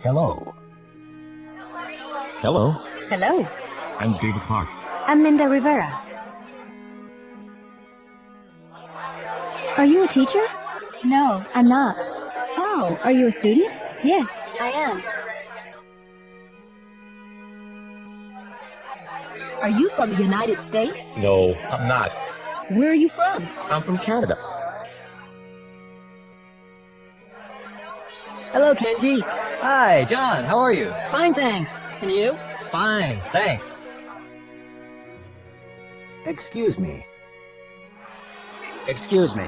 Hello. Hello. Hello. I'm David Clark. I'm Linda Rivera. Are you a teacher? No, I'm not. Oh, are you a student? Yes, I am. Are you from the United States? No, I'm not. Where are you from? I'm from Canada. Hello, Kenji. Hi, John. How are you? Fine, thanks. And you? Fine, thanks. Excuse me. Excuse me.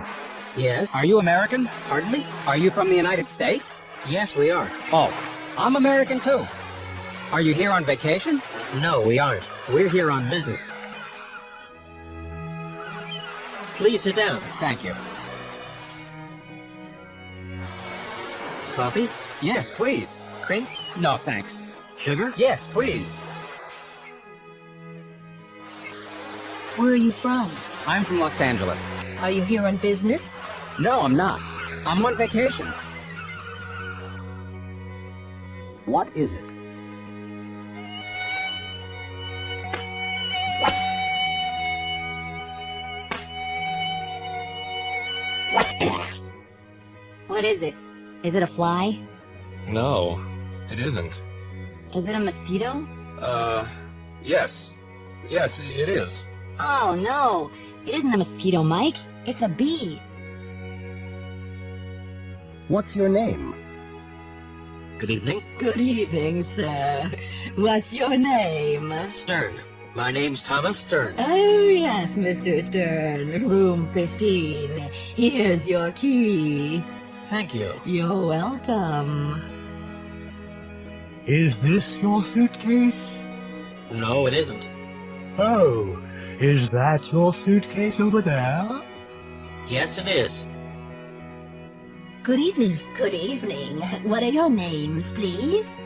Yes. Are you American? Pardon me? Are you from the United States? Yes, we are. Oh, I'm American too. Are you here on vacation? No, we aren't. We're here on business. Please sit down. Thank you. Coffee? Yes, please. Cream? No, thanks. Sugar? Yes, please. Where are you from? I'm from Los Angeles. Are you here on business? No, I'm not. I'm on vacation. What is it? What is it? Is it a fly? No, it isn't. Is it a mosquito? Yes. Yes, it is. Oh, no. It isn't a mosquito, Mike. It's a bee. What's your name? Good evening. Good evening, sir. What's your name? Stern. My name's Thomas Stern. Oh, yes, Mr. Stern. Room 15. Here's your key. Thank you. You're welcome. Is this your suitcase? No, it isn't. Oh, is that your suitcase over there? Yes, it is. Good evening. Good evening. What are your names, please?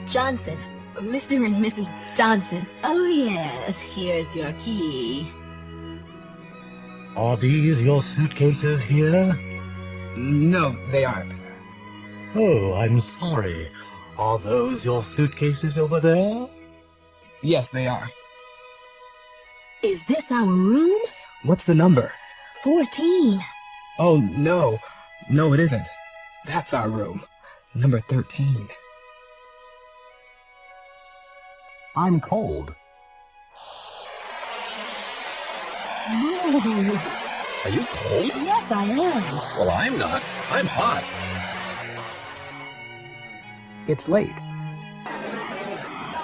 Johnson. Mr. and Mrs. Johnson. Oh, yes. Here's your key. Are these your suitcases here? No, they aren't. Oh, I'm sorry. Are those your suitcases over there? Yes, they are. Is this our room? What's the number? 14. Oh, no. No, it isn't. That's our room. Number 13. I'm cold. Oh, Are you cold? yes, I am. Well, I'm not. I'm hot. It's late.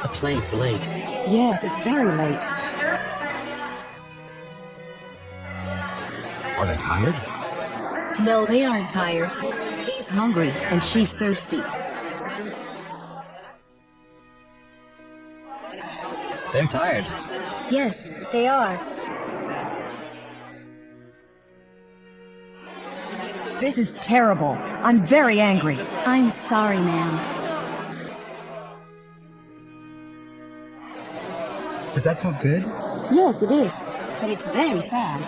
The plane's late. Yes, it's very late. Are they tired? No, they aren't tired. He's hungry, and she's thirsty. They're tired. Yes, they are. This is terrible. I'm very angry. I'm sorry, ma'am. Is that not good? Yes, it is. But it's very sad.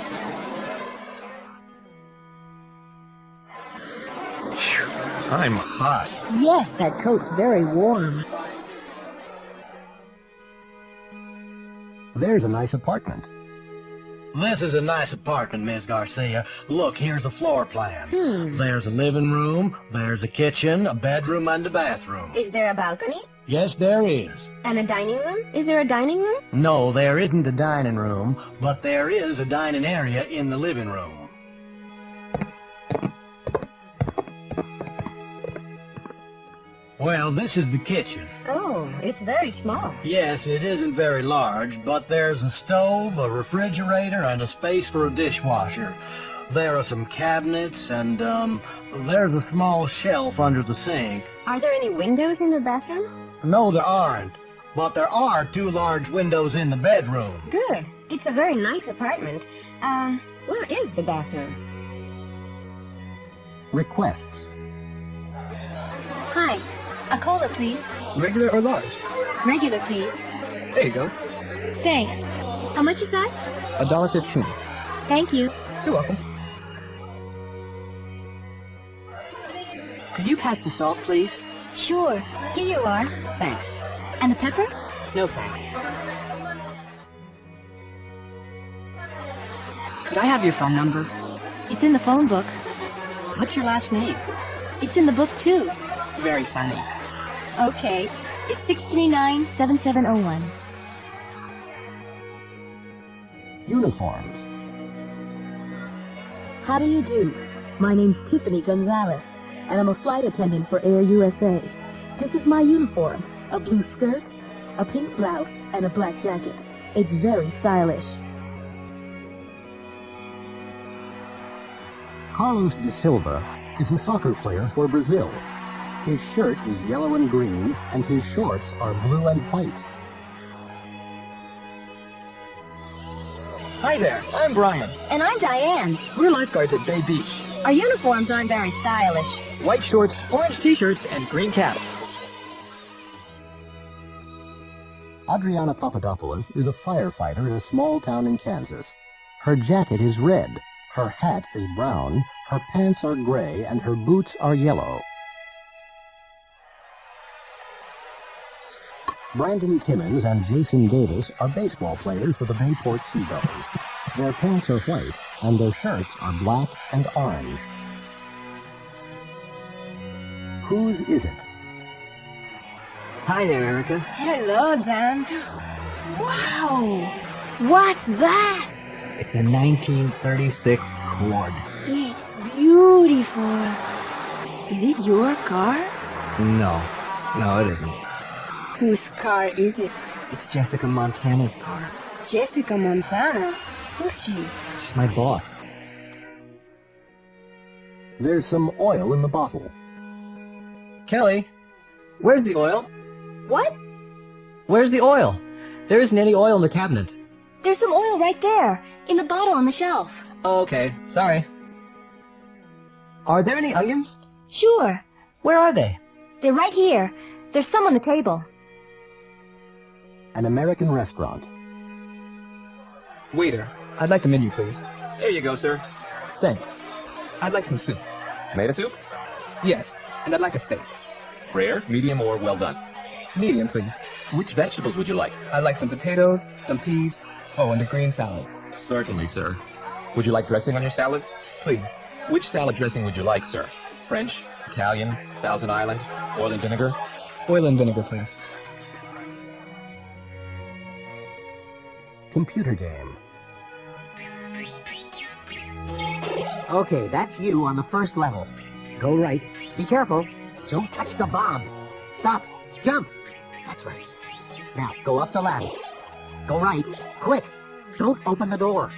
I'm hot. Yes, that coat's very warm. There's a nice apartment. This is a nice apartment, Miss Garcia. Look, here's a floor plan. Hmm. There's a living room, there's a kitchen, a bedroom, and a bathroom. Is there a balcony? Yes, there is. And a dining room? Is there a dining room? No, there isn't a dining room, but there is a dining area in the living room. Well, this is the kitchen. Oh, it's very small. Yes, it isn't very large, but there's a stove, a refrigerator, and a space for a dishwasher. There are some cabinets, and, there's a small shelf under the sink. Are there any windows in the bathroom? No, there aren't, but there are 2 large windows in the bedroom. Good. It's a very nice apartment. Where is the bathroom? Requests. Hi. A cola, please. Regular or large? Regular, please. There you go. Thanks. How much is that? $1.15. Thank you. You're welcome. Could you pass the salt, please? Sure. Here you are. Thanks. And the pepper? No thanks. Could I have your phone number? It's in the phone book. What's your last name? It's in the book, too. Very funny. Okay. It's 639-7701. Uniforms. How do you do? My name's Tiffany Gonzalez, and I'm a flight attendant for Air USA. This is my uniform, a blue skirt, a pink blouse, and a black jacket. It's very stylish. Carlos de Silva is a soccer player for Brazil. His shirt is yellow and green, and his shorts are blue and white. Hi there, I'm Brian. And I'm Diane. We're lifeguards at Bay Beach. Our uniforms aren't very stylish. White shorts, orange t-shirts, and green caps. Adriana Papadopoulos is a firefighter in a small town in Kansas. Her jacket is red, her hat is brown, her pants are gray, and her boots are yellow. Brandon Timmons and Jason Davis are baseball players for the Bayport Seagulls. Their pants are white, and their shirts are black and orange. Whose is it? Hi there, Erica. Hello, Dan. Wow! What's that? It's a 1936 Cord. It's beautiful. Is it your car? No, it isn't. Whose car is it? It's Jessica Montana's car. Jessica Montana. Who's she? She's my boss. There's some oil in the bottle. Kelly, where's the oil? What? Where's the oil? There isn't any oil in the cabinet. There's some oil right there, in the bottle on the shelf. Oh, okay, sorry. Are there any onions? Sure. Where are they? They're right here. There's some on the table. An American restaurant. Waiter, I'd like the menu, please. There you go, sir. Thanks. I'd like some soup. Tomato soup? Yes, and I'd like a steak. Rare, medium, or well done? Medium, please. Which vegetables would you like? I'd like some potatoes, some peas, and a green salad. Certainly, sir. Would you like dressing on your salad? Please. Which salad dressing would you like, sir? French, Italian, Thousand Island, oil and vinegar? Oil and vinegar, please. Computer game. Okay, that's you on the first level. Go right. Be careful. Don't touch the bomb. Stop. Jump. That's right. Now, go up the ladder. Go right. Quick. Don't open the door.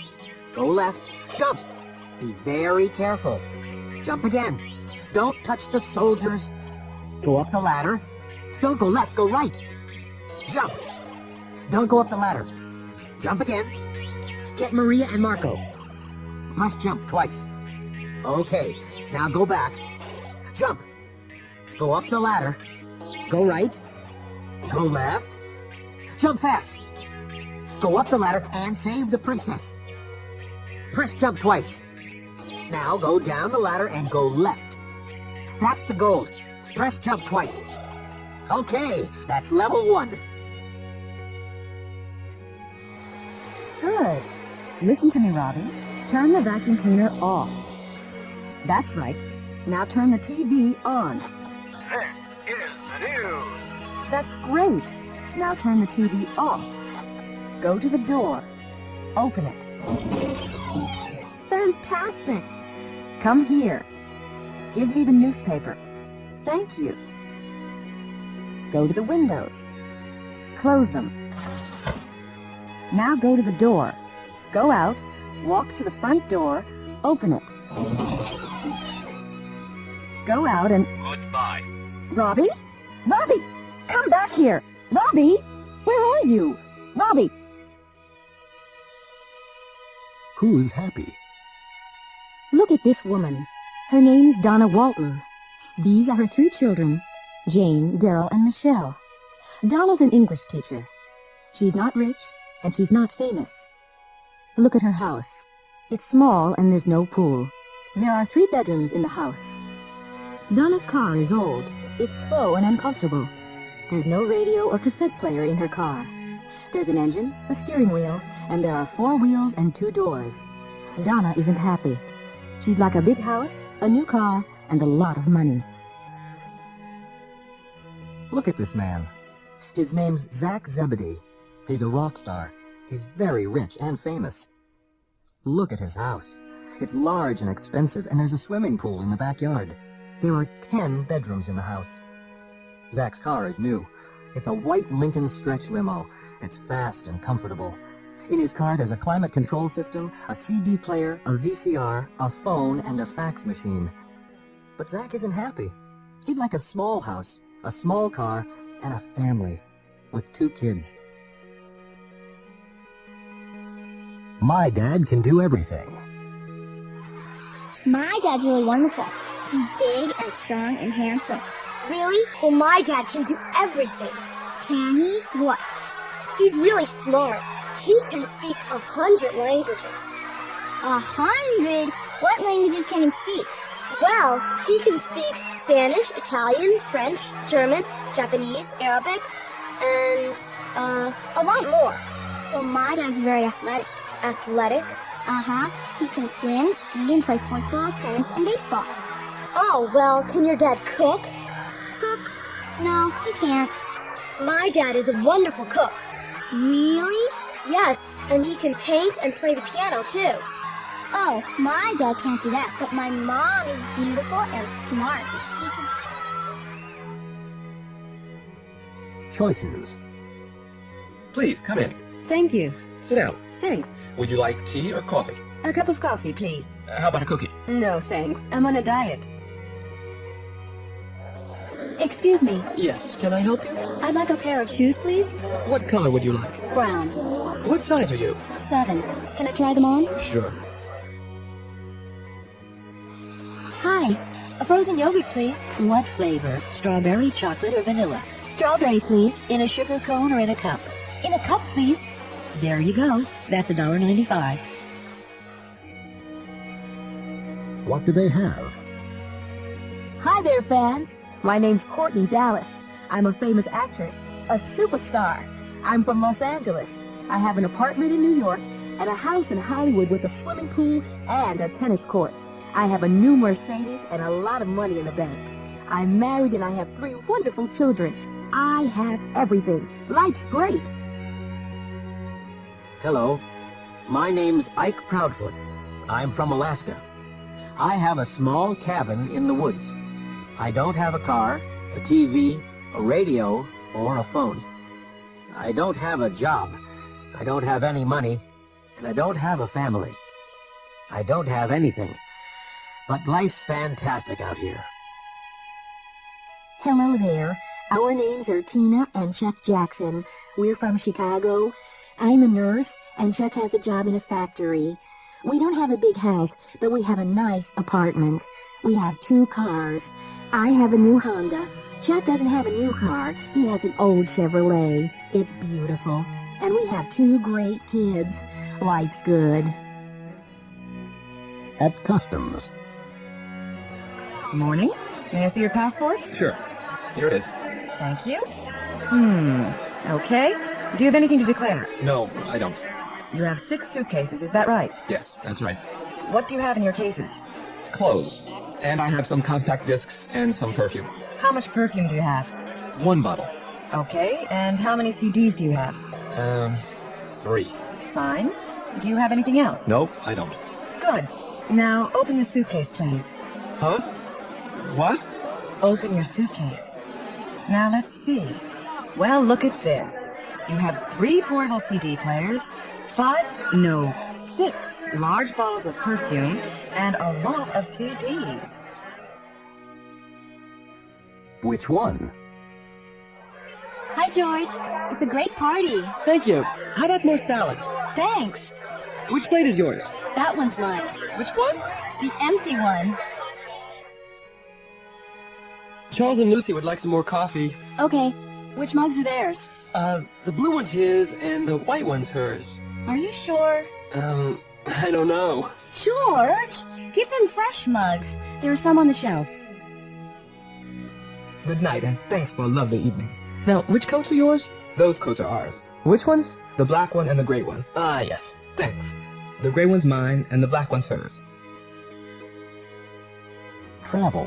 Go left. Jump. Be very careful. Jump again. Don't touch the soldiers. Go up the ladder. Don't go left. Go right. Jump. Don't go up the ladder. Jump again. Get Maria and Marco. Press jump twice. Okay, now go back. Jump. Go up the ladder. Go right. Go left. Jump fast. Go up the ladder and save the princess. Press jump twice. Now go down the ladder and go left. That's the gold. Press jump twice. Okay, that's level 1. Good. Listen to me, Robbie. Turn the vacuum cleaner off. That's right. Now turn the TV on. This is the news. That's great. Now turn the TV off. Go to the door. Open it. Fantastic. Come here. Give me the newspaper. Thank you. Go to the windows. Close them. Now go to the door. Go out, walk to the front door, open it. Go out and... Goodbye. Robbie? Robbie! Come back here! Robbie! Where are you? Robbie! Who's happy? Look at this woman. Her name's Donna Walton. These are her 3 children, Jane, Daryl, and Michelle. Donna's an English teacher. She's not rich, and she's not famous. Look at her house. It's small and there's no pool. There are 3 bedrooms in the house. Donna's car is old, It's slow and uncomfortable. There's no radio or cassette player in her car. There's an engine, a steering wheel, and there are 4 wheels and 2 doors. Donna isn't happy. She'd like a big house, a new car, and a lot of money. Look at this man. His name's Zach Zebedee. He's a rock star. He's very rich and famous. Look at his house. It's large and expensive, and there's a swimming pool in the backyard. There are 10 bedrooms in the house. Zach's car is new. It's a white Lincoln stretch limo. It's fast and comfortable. In his car there's a climate control system, a CD player, a VCR, a phone, and a fax machine. But Zach isn't happy. He'd like a small house, a small car, and a family with 2 kids. My dad can do everything. My dad's really wonderful. He's big and strong and handsome. Really? Well, my dad can do everything. Can he? What? He's really smart. He can speak 100 languages. 100? What languages can he speak? Well, he can speak Spanish, Italian, French, German, Japanese, Arabic, and, a lot more. Well, my dad's very athletic. Athletic? Uh-huh. He can swim, ski, and play football, tennis, and baseball. Oh, well, can your dad cook? Cook? No, he can't. My dad is a wonderful cook. Really? Yes, and he can paint and play the piano, too. Oh, my dad can't do that, but my mom is beautiful and smart. She can... Choices. Please, come in. Thank you. Sit down. Thanks. Would you like tea or coffee? A cup of coffee, please. How about a cookie? No, thanks. I'm on a diet. Excuse me. Yes, can I help you? I'd like a pair of shoes, please. What color would you like? Brown. What size are you? 7. Can I try them on? Sure. Hi. A frozen yogurt, please. What flavor? Strawberry, chocolate, or vanilla? Strawberry, please. In a sugar cone or in a cup? In a cup, please. There you go. That's $1.95. What do they have? Hi there, fans. My name's Courtney Dallas. I'm a famous actress, a superstar. I'm from Los Angeles. I have an apartment in New York and a house in Hollywood with a swimming pool and a tennis court. I have a new Mercedes and a lot of money in the bank. I'm married and I have 3 wonderful children. I have everything. Life's great. Hello, my name's Ike Proudfoot. I'm from Alaska. I have a small cabin in the woods. I don't have a car, a TV, a radio, or a phone. I don't have a job. I don't have any money, and I don't have a family. I don't have anything. But life's fantastic out here. Hello there. Our names are Tina and Chuck Jackson. We're from Chicago. I'm a nurse, and Chuck has a job in a factory. We don't have a big house, but we have a nice apartment. We have 2 cars. I have a new Honda. Chuck doesn't have a new car. He has an old Chevrolet. It's beautiful. And we have 2 great kids. Life's good. At customs. Morning. May I see your passport? Sure. Here it is. Thank you. Okay. Do you have anything to declare? No, I don't. You have 6 suitcases, is that right? Yes, that's right. What do you have in your cases? Clothes. And I have some compact discs and some perfume. How much perfume do you have? 1 bottle. Okay, and how many CDs do you have? 3. Fine. Do you have anything else? Nope, I don't. Good. Now, open the suitcase, please. Huh? What? Open your suitcase. Now, let's see. Well, look at this. You have 3 portable CD players, 6 large bottles of perfume, and a lot of CDs. Which one? Hi, George. It's a great party. Thank you. How about more salad? Thanks. Which plate is yours? That one's mine. Which one? The empty one. Charles and Lucy would like some more coffee. Okay. Which mugs are theirs? The blue one's his and the white one's hers. Are you sure? I don't know. George, give them fresh mugs. There are some on the shelf. Good night, and thanks for a lovely evening. Now, which coats are yours? Those coats are ours. Which ones? The black one and the gray one. Ah, yes. Thanks. The gray one's mine, and the black one's hers. Travel.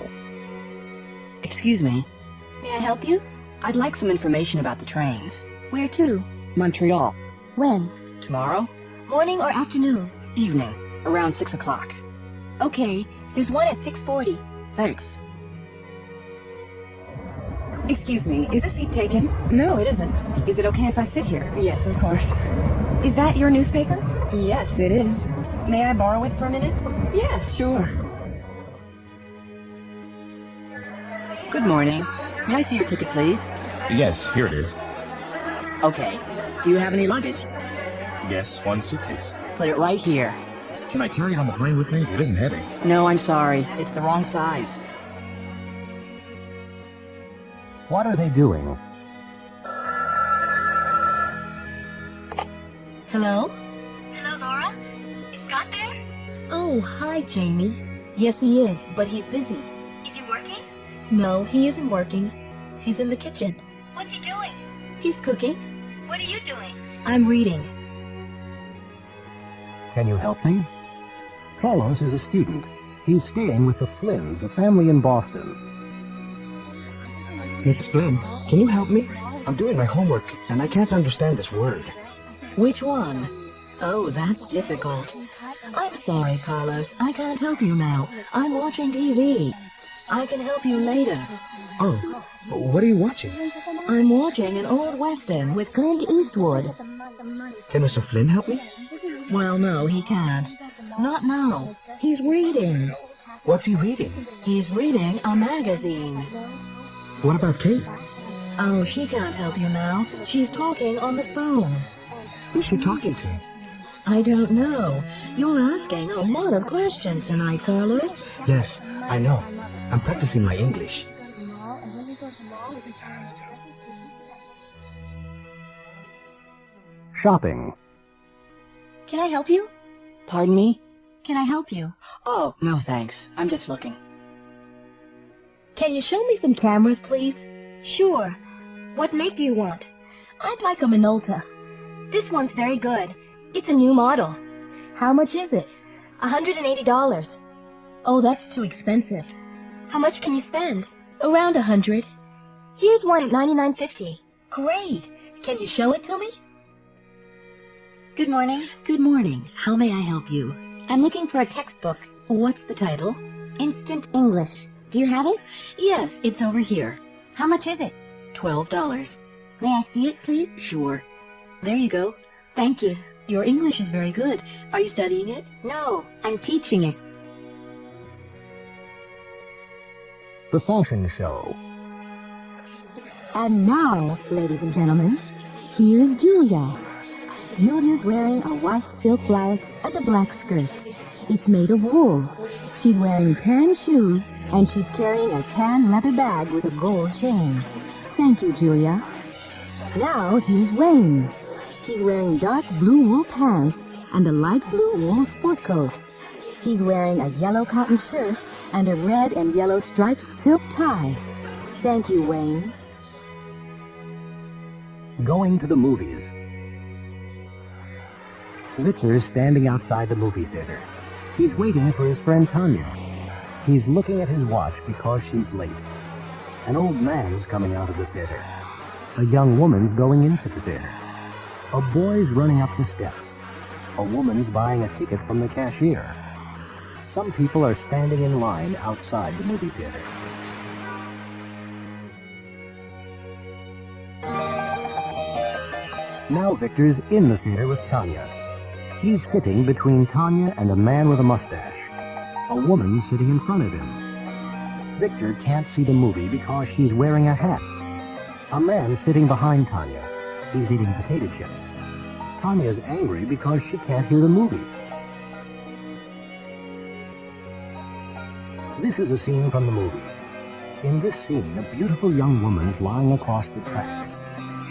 Excuse me. May I help you? I'd like some information about the trains. Where to? Montreal. When? Tomorrow? Morning or afternoon? Evening. Around 6 o'clock. Okay, there's one at 6:40. Thanks. Excuse me, is this seat taken? No, it isn't. Is it okay if I sit here? Yes, of course. Is that your newspaper? Yes, it is. May I borrow it for a minute? Yes, sure. Good morning. May I see your ticket, please? Yes, here it is. Okay. Do you have any luggage? Yes, one suitcase. Put it right here. Can I carry it on the plane with me? It isn't heavy. No, I'm sorry. It's the wrong size. What are they doing? Hello? Hello, Laura? Is Scott there? Oh, hi, Jamie. Yes, he is, but he's busy. Is he working? No, he isn't working. He's in the kitchen. What's he doing? He's cooking. What are you doing? I'm reading. Can you help me? Carlos is a student. He's staying with the Flynns, a family in Boston. Mrs. Flynn, can you help me? I'm doing my homework, and I can't understand this word. Which one? Oh, that's difficult. I'm sorry, Carlos. I can't help you now. I'm watching TV. I can help you later. Oh, what are you watching? I'm watching an old western with Clint Eastwood. Can Mr. Flynn help me? Well, no, he can't. Not now. He's reading. What's he reading? He's reading a magazine. What about Kate? Oh, she can't help you now. She's talking on the phone. Who's she talking to? I don't know. You're asking a lot of questions tonight, Carlos. Yes, I know. I'm practicing my English. Shopping. Can I help you? Pardon me? Can I help you? Oh, no thanks. I'm just looking. Can you show me some cameras, please? Sure. What make do you want? I'd like a Minolta. This one's very good. It's a new model. How much is it? $180. Oh, that's too expensive. How much can you spend? Around 100. Here's one at $99.50. Great. Can you show it to me? Good morning. Good morning. How may I help you? I'm looking for a textbook. What's the title? Instant English. Do you have it? Yes, it's over here. How much is it? $12. May I see it, please? Sure. There you go. Thank you. Your English is very good. Are you studying it? No, I'm teaching it. The fashion show. And now, ladies and gentlemen, here's Julia. Julia's wearing a white silk blouse and a black skirt. It's made of wool. She's wearing tan shoes, and she's carrying a tan leather bag with a gold chain. Thank you, Julia. Now, here's Wayne. He's wearing dark blue wool pants and a light blue wool sport coat. He's wearing a yellow cotton shirt and a red and yellow striped silk tie. Thank you, Wayne. Going to the movies. Victor's standing outside the movie theater. He's waiting for his friend Tanya. He's looking at his watch because she's late. An old man's coming out of the theater. A young woman's going into the theater. A boy's running up the steps. A woman's buying a ticket from the cashier. Some people are standing in line outside the movie theater. Now Victor's in the theater with Tanya. He's sitting between Tanya and a man with a mustache. A woman sitting in front of him. Victor can't see the movie because she's wearing a hat. A man sitting behind Tanya. He's eating potato chips. Tanya's angry because she can't hear the movie. This is a scene from the movie. In this scene, a beautiful young woman's lying across the tracks.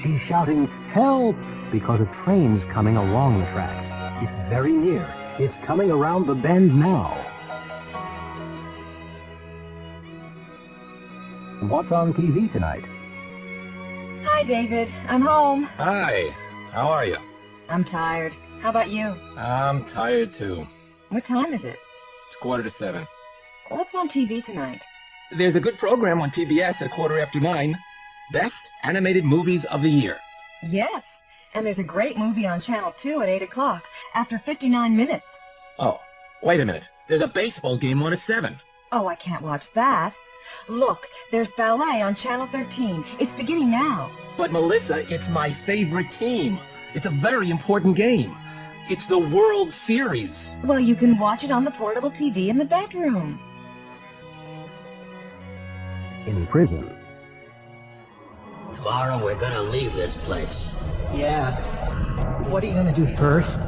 She's shouting, "Help!" because a train's coming along the tracks. It's very near. It's coming around the bend now. What's on TV tonight? Hi, David. I'm home. Hi. How are you? I'm tired. How about you? I'm tired too. What time is it? It's 7:15. What's on TV tonight? There's a good program on PBS at 9:15. Best Animated Movies of the Year. Yes. And there's a great movie on Channel 2 at 8 o'clock, after 59 minutes. Oh, wait a minute. There's a baseball game on at 7. Oh, I can't watch that. Look, there's ballet on Channel 13. It's beginning now. But Melissa, it's my favorite team. It's a very important game. It's the World Series. Well, you can watch it on the portable TV in the bedroom. In prison. Tomorrow we're gonna leave this place. Yeah. What are you gonna do first?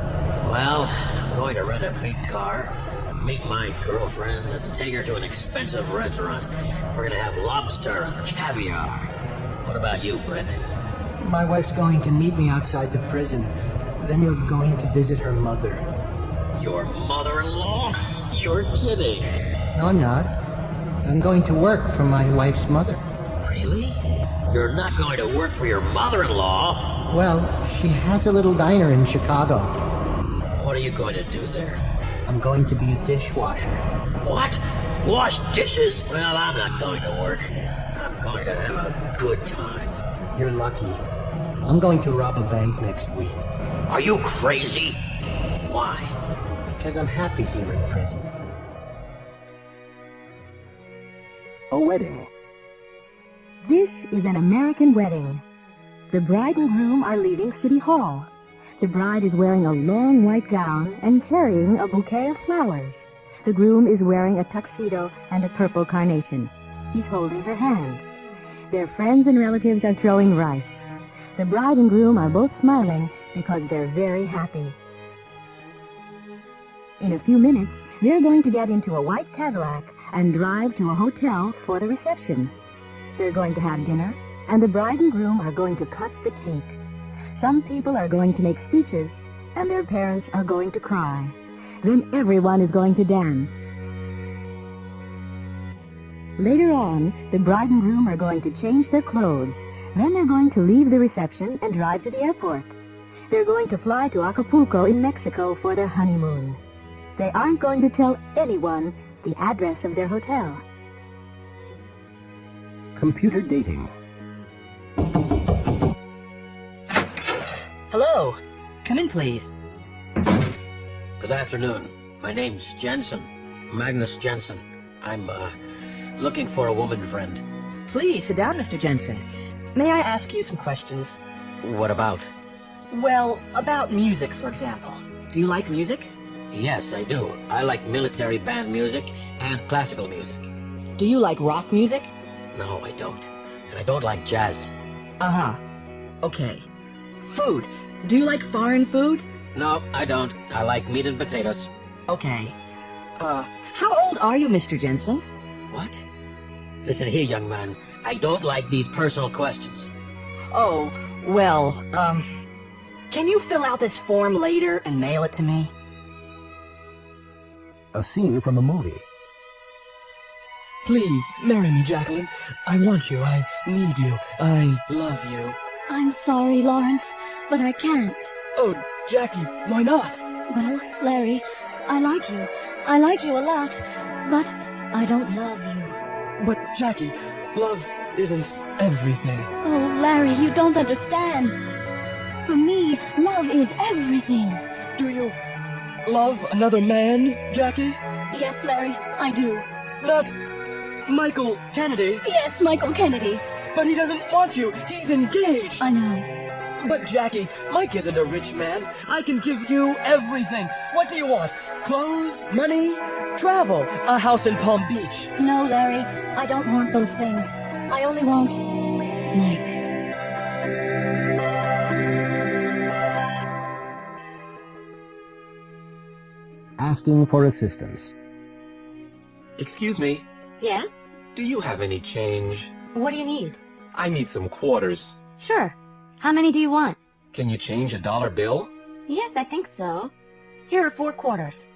Well, I'm going to rent a big car, meet my girlfriend, and take her to an expensive restaurant. We're gonna have lobster and caviar. What about you, Fred? My wife's going to meet me outside the prison. Then you're going to visit her mother. Your mother-in-law? You're kidding. No, I'm not. I'm going to work for my wife's mother. Really? You're not going to work for your mother-in-law? Well, she has a little diner in Chicago. What are you going to do there? I'm going to be a dishwasher. What? Wash dishes? Well, I'm not going to work. I'm going to have a good time. You're lucky. I'm going to rob a bank next week. Are you crazy? Why? Because I'm happy here in prison. A wedding. This is an American wedding. The bride and groom are leaving City Hall. The bride is wearing a long white gown and carrying a bouquet of flowers. The groom is wearing a tuxedo and a purple carnation. He's holding her hand. Their friends and relatives are throwing rice. The bride and groom are both smiling because they're very happy. In a few minutes, they're going to get into a white Cadillac and drive to a hotel for the reception. They're going to have dinner, and the bride and groom are going to cut the cake. Some people are going to make speeches, and their parents are going to cry. Then everyone is going to dance. Later on, the bride and groom are going to change their clothes. Then they're going to leave the reception and drive to the airport. They're going to fly to Acapulco in Mexico for their honeymoon. They aren't going to tell anyone the address of their hotel. Computer dating. Hello. Come in, please. Good afternoon. My name's Jensen. Magnus Jensen. I'm, looking for a woman friend. Please, sit down, Mr. Jensen. May I ask you some questions? What about? Well, about music, for example. Do you like music? Yes, I do. I like military band music and classical music. Do you like rock music? No, I don't. And I don't like jazz. Uh-huh. Okay. Food. Do you like foreign food? No, I don't. I like meat and potatoes. Okay. How old are you, Mr. Jensen? What? Listen here, young man. I don't like these personal questions. Oh, well, can you fill out this form later and mail it to me? A scene from a movie. Please, marry me, Jacqueline. I want you. I need you. I love you. I'm sorry, Lawrence, but I can't. Oh, Jackie, why not? Well, Larry, I like you. I like you a lot, but I don't love you. But, Jackie, love isn't everything. Oh, Larry, you don't understand. For me, love is everything. Do you love another man, Jackie? Yes, Larry, I do. Not Michael Kennedy. Yes, Michael Kennedy. But he doesn't want you. He's engaged. I know. But, Jackie, Mike isn't a rich man. I can give you everything. What do you want? Clothes? Money? Travel? A house in Palm Beach? No, Larry, I don't want those things. I only want Mike. Asking for assistance. Excuse me, Yes? do you have any change? What do you need? I need some quarters. Sure. How many do you want? Can you change a dollar bill? Yes, I think so. Here are 4 quarters.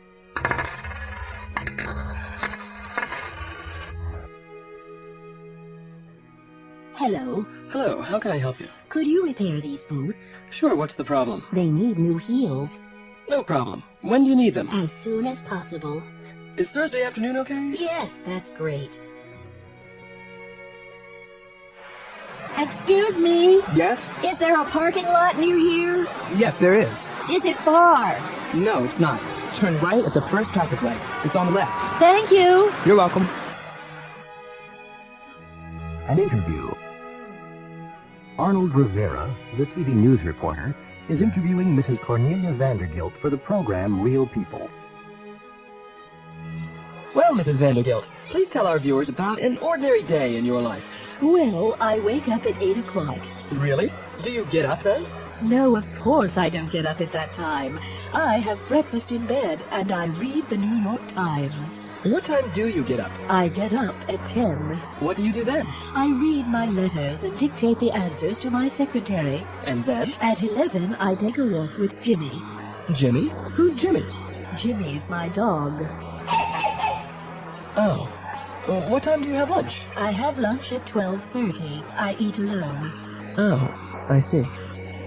Hello. Hello, how can I help you? Could you repair these boots? Sure, what's the problem? They need new heels. No problem. When do you need them? As soon as possible. Is Thursday afternoon okay? Yes, that's great. Excuse me? Yes? Is there a parking lot near here? Yes, there is. Is it far? No, it's not. Turn right at the first traffic light. It's on the left. Thank you. You're welcome. An interview. Arnold Rivera, the TV news reporter, is interviewing Mrs. Cornelia Vandergilt for the program Real People. Well, Mrs. Vandergilt, please tell our viewers about an ordinary day in your life. Well, I wake up at 8 o'clock. Really? Do you get up then? No, of course I don't get up at that time. I have breakfast in bed, and I read the New York Times. What time do you get up? I get up at 10. What do you do then? I read my letters and dictate the answers to my secretary. And then? At 11, I take a walk with Jimmy. Jimmy? Who's Jimmy? Jimmy's my dog. Oh. What time do you have lunch? I have lunch at 12:30. I eat alone. Oh, I see.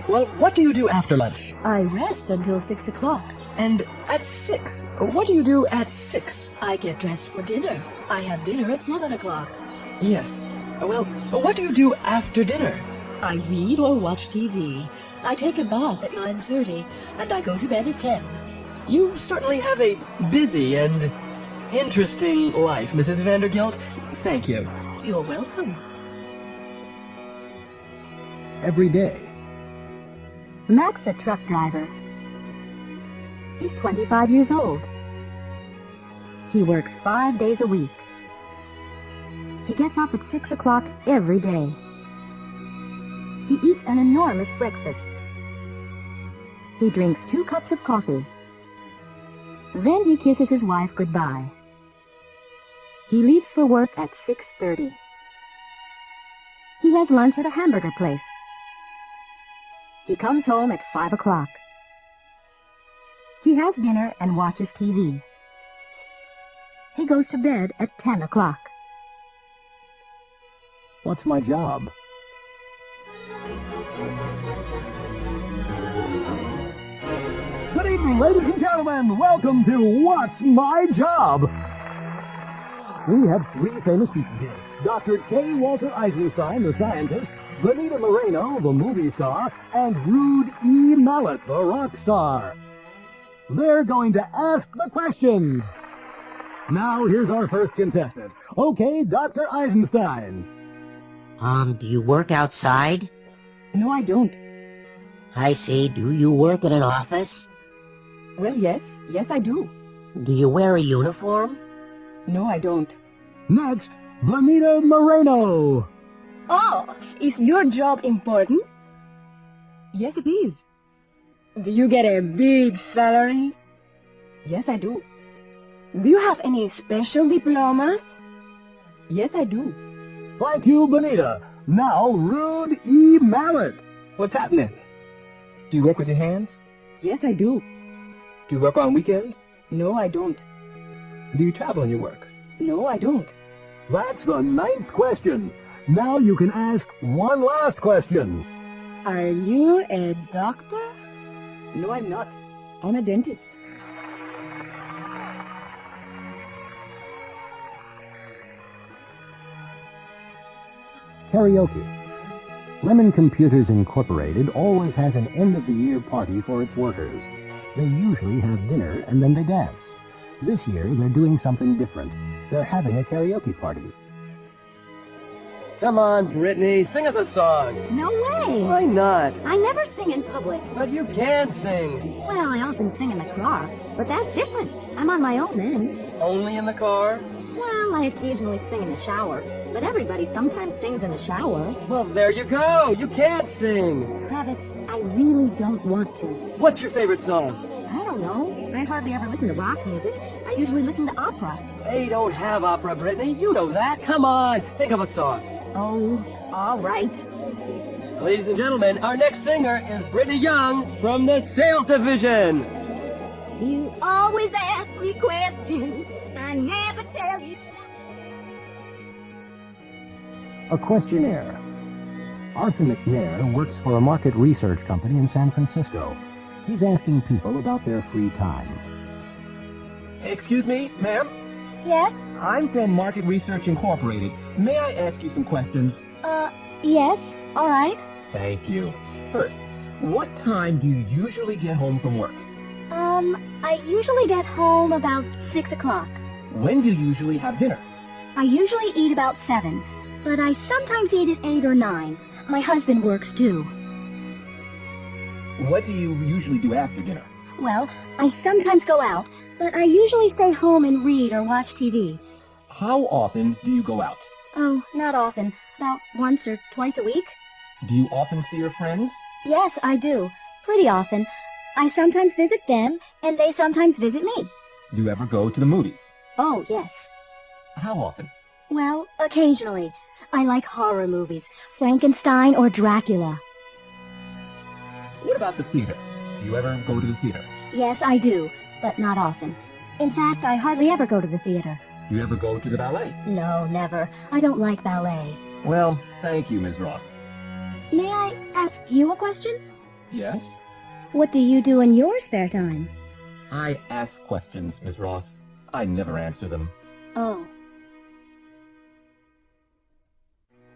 Well, what do you do after lunch? I rest until 6 o'clock. And at 6? What do you do at 6? I get dressed for dinner. I have dinner at 7 o'clock. Yes. Well, what do you do after dinner? I read or watch TV. I take a bath at 9:30, and I go to bed at 10. You certainly have a busy and interesting life, Mrs. Vandergilt. Thank you. You're welcome. Every day. Mac's a truck driver. He's 25 years old. He works 5 days a week. He gets up at 6 o'clock every day. He eats an enormous breakfast. He drinks 2 cups of coffee. Then he kisses his wife goodbye. He leaves for work at 6:30. He has lunch at a hamburger place. He comes home at 5 o'clock. He has dinner and watches TV. He goes to bed at 10 o'clock. What's my job? Good evening, ladies and gentlemen. Welcome to What's My Job? We have 3 famous people here. Dr. K. Walter Eisenstein, the scientist, Benita Moreno, the movie star, and Rude E. Mallet, the rock star. They're going to ask the questions. Now, here's our first contestant. Okay, Dr. Eisenstein. Do you work outside? No, I don't. I see. Do you work in an office? Well, yes. Yes, I do. Do you wear a uniform? No, I don't. Next, Benita Moreno. Oh, is your job important? Yes, it is. Do you get a big salary? Yes, I do. Do you have any special diplomas? Yes, I do. Thank you, Benita. Now, Rude E. Mallet. What's happening? Do you work with your hands? Yes, I do. Do you work on weekends? No, I don't. Do you travel in your work? No, I don't. That's the 9th question. Now you can ask one last question. Are you a doctor? No, I'm not. I'm a dentist. Karaoke. Lemon Computers Incorporated always has an end-of-the-year party for its workers. They usually have dinner and then they dance. This year, they're doing something different. They're having a karaoke party. Come on, Brittany, sing us a song. No way. Why not? I never sing in public. But you can sing. Well, I often sing in the car, but that's different. I'm on my own then. Only in the car? Well, I occasionally sing in the shower, but everybody sometimes sings in the shower. Well, there you go. You can sing. Travis, I really don't want to. What's your favorite song? I don't know. I hardly ever listen to rock music. I usually listen to opera. They don't have opera, Brittany. You know that. Come on, think of a song. Oh, all right. Ladies and gentlemen, our next singer is Brittany Young from the Sales Division. You always ask me questions. I never tell you. A questionnaire. Arthur McNair works for a market research company in San Francisco. He's asking people about their free time. Excuse me, ma'am? Yes? I'm from Market Research Incorporated. May I ask you some questions? Yes. All right. Thank you. First, what time do you usually get home from work? I usually get home about 6 o'clock. When do you usually have dinner? I usually eat about 7, but I sometimes eat at 8 or 9. My husband works too. What do you usually do after dinner? Well, I sometimes go out, but I usually stay home and read or watch TV. How often do you go out? Oh, not often. About once or twice a week. Do you often see your friends? Yes, I do. Pretty often. I sometimes visit them, and they sometimes visit me. Do you ever go to the movies? Oh, yes. How often? Well, occasionally. I like horror movies, Frankenstein or Dracula. What about the theater? Do you ever go to the theater? Yes, I do, but not often. In fact, I hardly ever go to the theater. Do you ever go to the ballet? No, never. I don't like ballet. Well, thank you, Ms. Ross. May I ask you a question? Yes? What do you do in your spare time? I ask questions, Ms. Ross. I never answer them. Oh.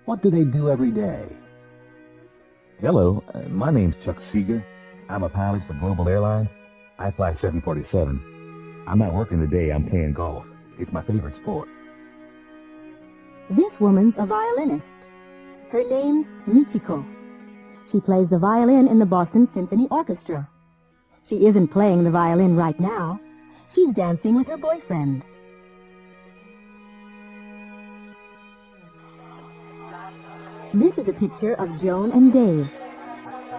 What do they do every day? Hello, my name's Chuck Seeger. I'm a pilot for Global Airlines. I fly 747s. I'm not working today, I'm playing golf. It's my favorite sport. This woman's a violinist. Her name's Michiko. She plays the violin in the Boston Symphony Orchestra. She isn't playing the violin right now. She's dancing with her boyfriend. This is a picture of Joan and Dave.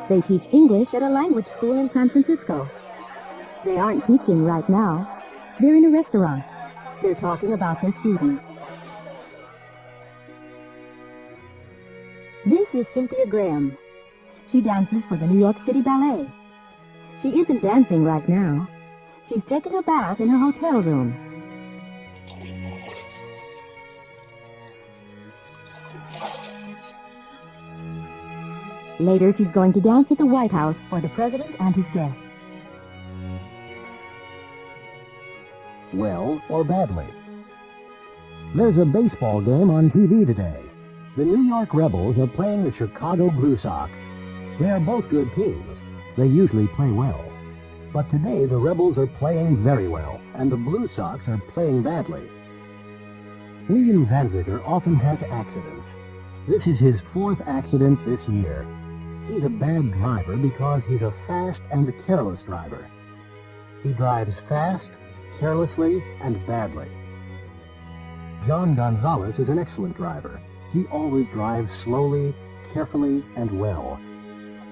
They teach English at a language school in San Francisco. They aren't teaching right now. They're in a restaurant. They're talking about their students. This is Cynthia Graham. She dances for the New York City Ballet. She isn't dancing right now. She's taking a bath in her hotel room. Later, she's going to dance at the White House for the president and his guests. Well or badly? There's a baseball game on TV today. The New York Rebels are playing the Chicago Blue Sox. They are both good teams. They usually play well. But today the Rebels are playing very well, and the Blue Sox are playing badly. William Zanziger often has accidents. This is his 4th accident this year. He's a bad driver because he's a fast and careless driver. He drives fast, carelessly, and badly. John Gonzalez is an excellent driver. He always drives slowly, carefully, and well.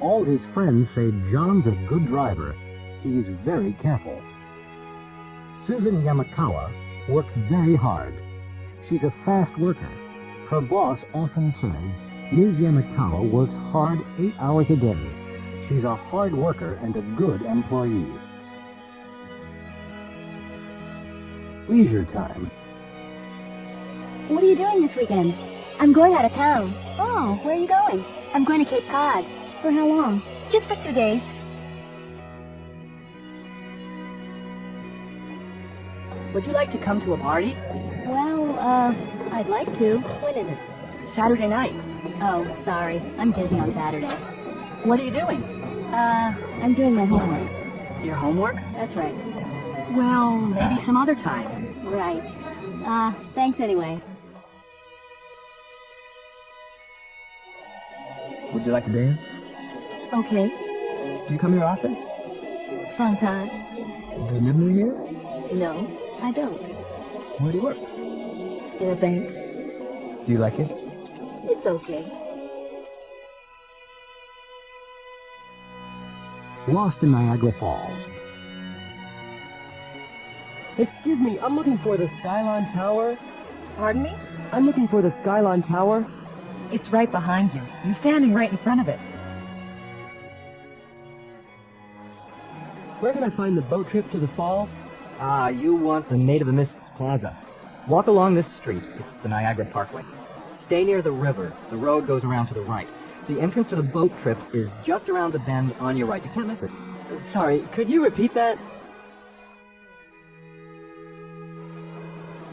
All his friends say John's a good driver. He's very careful. Susan Yamakawa works very hard. She's a fast worker. Her boss often says Ms. Yamakawa works hard 8 hours a day. She's a hard worker and a good employee. Leisure time. What are you doing this weekend? I'm going out of town. Oh, where are you going? I'm going to Cape Cod. For how long? Just for 2 days. Would you like to come to a party? Well, I'd like to. When is it? Saturday night. Oh, sorry. I'm busy on Saturday. What are you doing? I'm doing my homework. Your homework? That's right. Well, maybe some other time. Right. Thanks anyway. Would you like to dance? Okay. Do you come here often? Sometimes. Do you live near here? No, I don't. Where do you work? In a bank. Do you like it? It's okay. Lost in Niagara Falls. Excuse me, I'm looking for the Skyline Tower. Pardon me? I'm looking for the Skyline Tower. It's right behind you. You're standing right in front of it. Where can I find the boat trip to the falls? You want the Maid of the Mists Plaza. Walk along this street. It's the Niagara Parkway. Stay near the river. The road goes around to the right. The entrance to the boat trips is just around the bend on your right. You can't miss it. Sorry, could you repeat that?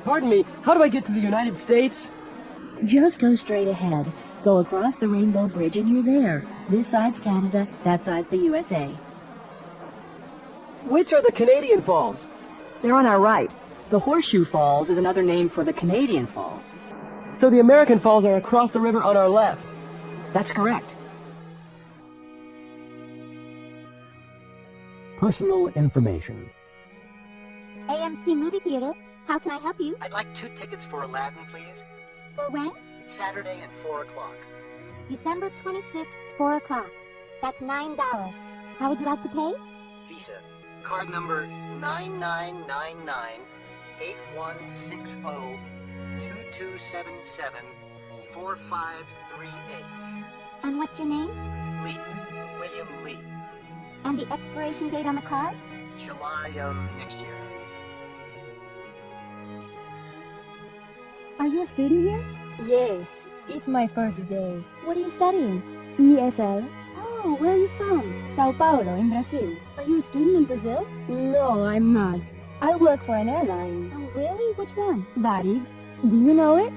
Pardon me, how do I get to the United States? Just go straight ahead. Go across the Rainbow Bridge and you're there. This side's Canada, that side's the USA. Which are the Canadian Falls? They're on our right. The Horseshoe Falls is another name for the Canadian Falls. So the American Falls are across the river on our left. That's correct. Personal information. AMC Movie Theater. How can I help you? I'd like 2 tickets for Aladdin, please. For when? Saturday at 4 o'clock. December 26th, 4 o'clock. That's $9. How would you like to pay? Visa. Card number 9999-8160-2277-4538. And what's your name? Lee. William Lee. And the expiration date on the card? July next year. Are you a student here? Yes. It's my first day. What are you studying? ESL. Oh, where are you from? Sao Paulo, in Brazil. Are you a student in Brazil? No, I'm not. I work for an airline. Oh, really? Which one? Varig. Do you know it?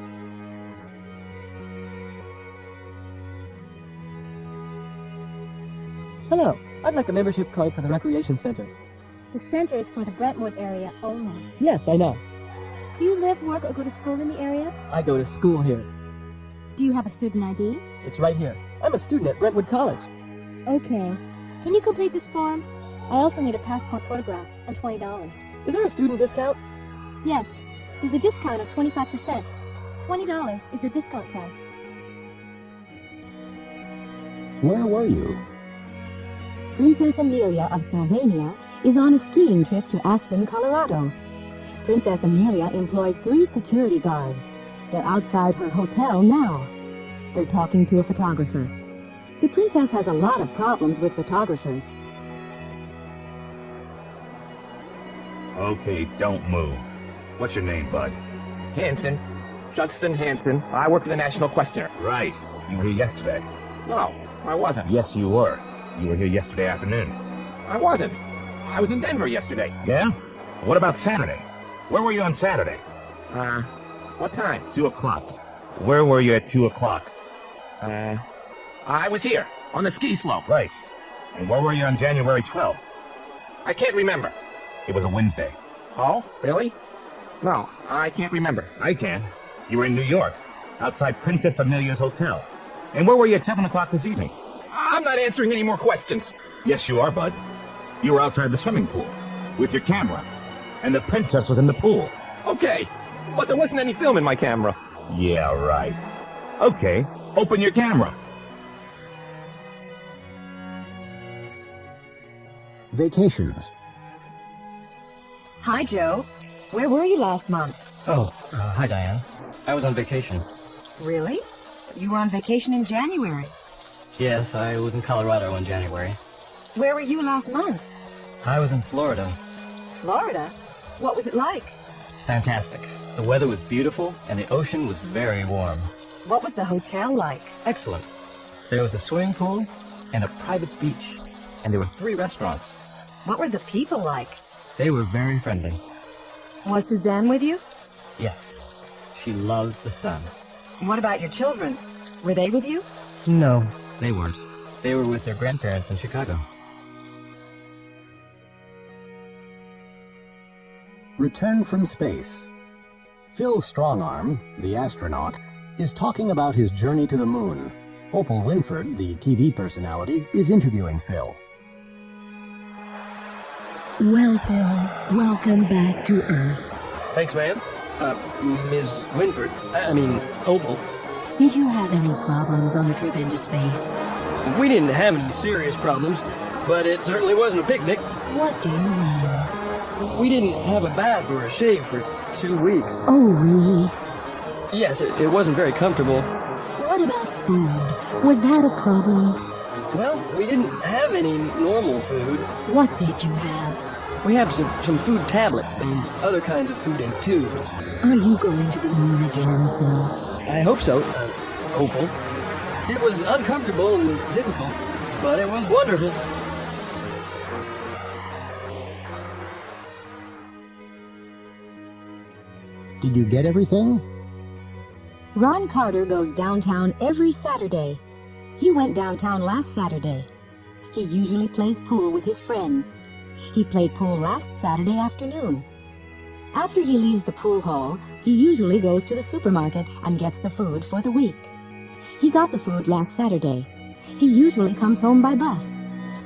Hello, I'd like a membership card for the Recreation Center. The center is for the Brentwood area only. Yes, I know. Do you live, work, or go to school in the area? I go to school here. Do you have a student ID? It's right here. I'm a student at Brentwood College. Okay. Can you complete this form? I also need a passport photograph and $20. Is there a student discount? Yes. There's a discount of 25%. $20 is the discount price. Where were you? Princess Amelia of Sylvania is on a skiing trip to Aspen, Colorado. Princess Amelia employs 3 security guards. They're outside her hotel now. They're talking to a photographer. The princess has a lot of problems with photographers. Okay, don't move. What's your name, bud? Hanson. Justin Hanson. I work for the National Questioner. Right. You were here yesterday. No, I wasn't. Yes, you were. You were here yesterday afternoon. I wasn't. I was in Denver yesterday. Yeah? What about Saturday? Where were you on Saturday? What time? 2 o'clock. Where were you at 2 o'clock? I was here, on the ski slope. Right. And where were you on January 12th? I can't remember. It was a Wednesday. Oh, really? No, I can't remember. I can. You were in New York, outside Princess Amelia's hotel. And where were you at 7 o'clock this evening? I'm not answering any more questions. Yes, you are, bud. You were outside the swimming pool, with your camera. And the princess was in the pool. Okay, but there wasn't any film in my camera. Yeah, right. Okay, open your camera. Vacations. Hi, Joe. Where were you last month? Oh, hi, Diane. I was on vacation. Really? You were on vacation in January. Yes, I was in Colorado in January. Where were you last month? I was in Florida. Florida? What was it like? Fantastic. The weather was beautiful, and the ocean was very warm. What was the hotel like? Excellent. There was a swimming pool and a private beach, and there were 3 restaurants. What were the people like? They were very friendly. Was Suzanne with you? Yes. She loves the sun. What about your children? Were they with you? No, they weren't. They were with their grandparents in Chicago. Return from space. Phil Strongarm, the astronaut, is talking about his journey to the moon. Opal Winford, the TV personality, is interviewing Phil. Well, Phil, welcome back to Earth. Thanks, ma'am. Ms. Winford. Opal. Did you have any problems on the trip into space? We didn't have any serious problems, but it certainly wasn't a picnic. What do you mean? We didn't have a bath or a shave for 2 weeks. Oh, really? Yes, it wasn't very comfortable. What about food? Was that a problem? Well, we didn't have any normal food. What did you have? We have some food tablets and other kinds of food in tubes. Are you going to the moon again, Phil? I hope so, Opal. It was uncomfortable and difficult, but it was wonderful. Did you get everything? Ron Carter goes downtown every Saturday. He went downtown last Saturday. He usually plays pool with his friends. He played pool last Saturday afternoon. After he leaves the pool hall, he usually goes to the supermarket and gets the food for the week. He got the food last Saturday. He usually comes home by bus,